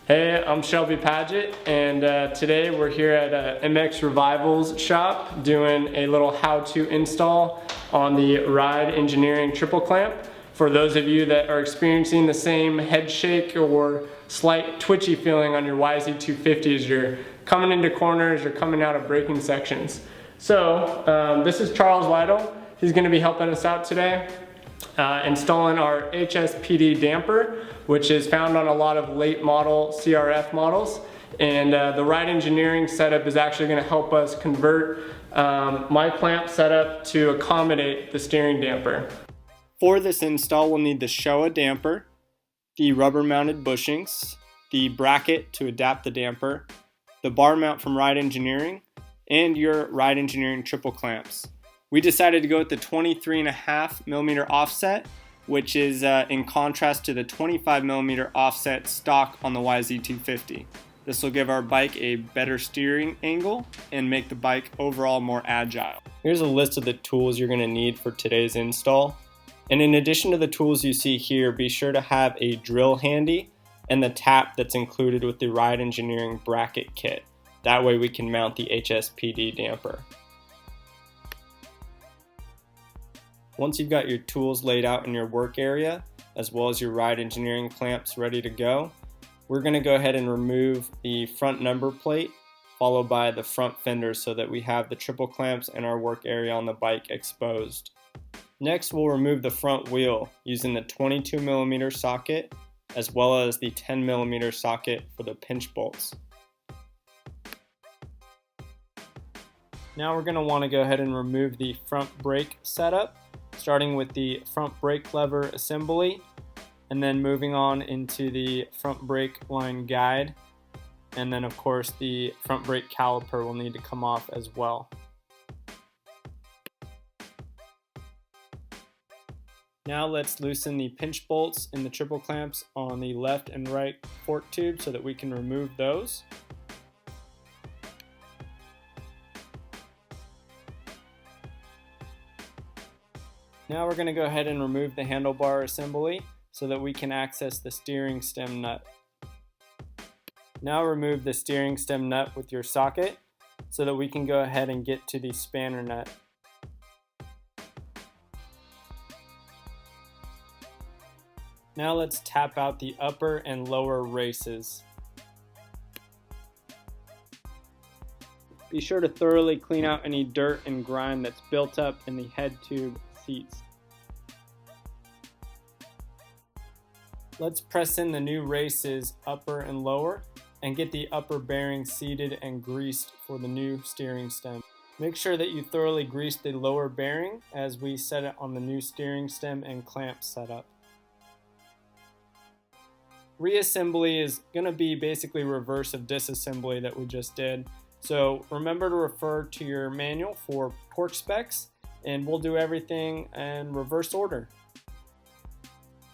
Hey, I'm Shelby Paget, and today we're here at MX Revival's shop doing a little how-to install on the Ride Engineering triple clamp. For those of you that are experiencing the same head shake or slight twitchy feeling on your YZ250 as you're coming into corners or coming out of braking sections. So this is Charles Lytle. He's going to be helping us out today. Installing our HPSD damper, which is found on a lot of late model CRF models. And the Ride Engineering setup is actually going to help us convert my clamp setup to accommodate the steering damper. For this install, we'll need the Showa damper, the rubber mounted bushings, the bracket to adapt the damper, the bar mount from Ride Engineering, and your Ride Engineering triple clamps. We decided to go with the 23.5mm offset, which is in contrast to the 25mm offset stock on the YZ250. This will give our bike a better steering angle and make the bike overall more agile. Here's a list of the tools you're going to need for today's install. And in addition to the tools you see here, be sure to have a drill handy and the tap that's included with the Ride Engineering bracket kit. That way we can mount the HPSD damper. Once you've got your tools laid out in your work area, as well as your Ride Engineering clamps ready to go, we're going to go ahead and remove the front number plate, followed by the front fender so that we have the triple clamps and our work area on the bike exposed. Next, we'll remove the front wheel using the 22mm socket, as well as the 10mm socket for the pinch bolts. Now we're going to want to go ahead and remove the front brake setup, starting with the front brake lever assembly, and then moving on into the front brake line guide, and then of course the front brake caliper will need to come off as well. Now let's loosen the pinch bolts in the triple clamps on the left and right fork tube so that we can remove those. Now we're going to go ahead and remove the handlebar assembly so that we can access the steering stem nut. Now remove the steering stem nut with your socket so that we can go ahead and get to the spanner nut. Now let's tap out the upper and lower races. Be sure to thoroughly clean out any dirt and grime that's built up in the head tube seats. Let's press in the new races upper and lower and get the upper bearing seated and greased for the new steering stem. Make sure that you thoroughly grease the lower bearing as we set it on the new steering stem and clamp setup. Reassembly is going to be basically reverse of disassembly that we just did. So remember to refer to your manual for torque specs, and we'll do everything in reverse order.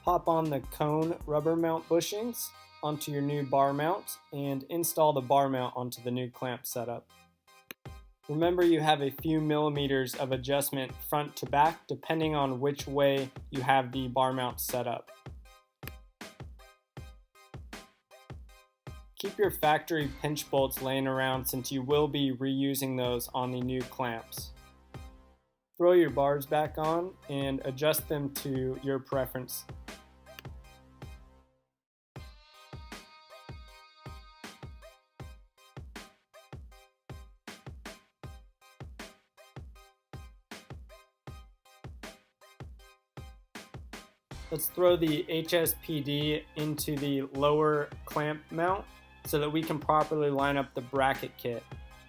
Pop on the cone rubber mount bushings onto your new bar mount and install the bar mount onto the new clamp setup. Remember you have a few millimeters of adjustment front to back depending on which way you have the bar mount set up. Keep your factory pinch bolts laying around since you will be reusing those on the new clamps. Throw your bars back on and adjust them to your preference. Let's throw the HPSD into the lower clamp mount so that we can properly line up the bracket kit.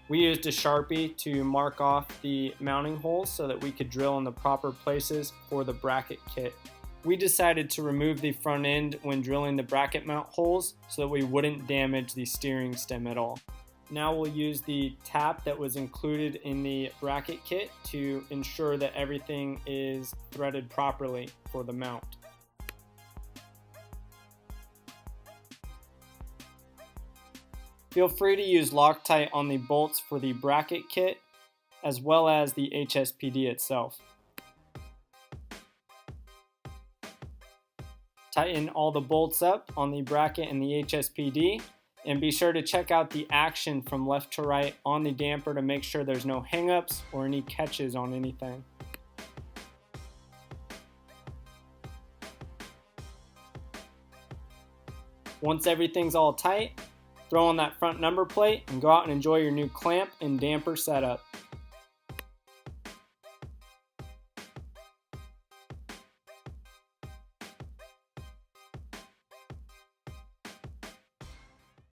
We used a Sharpie to mark off the mounting holes so that we could drill in the proper places for the bracket kit. We decided to remove the front end when drilling the bracket mount holes so that we wouldn't damage the steering stem at all. Now we'll use the tap that was included in the bracket kit to ensure that everything is threaded properly for the mount. Feel free to use Loctite on the bolts for the bracket kit as well as the HPSD itself. Tighten all the bolts up on the bracket and the HSPD, and be sure to check out the action from left to right on the damper to make sure there's no hangups or any catches on anything. Once everything's all tight, throw on that front number plate and go out and enjoy your new clamp and damper setup.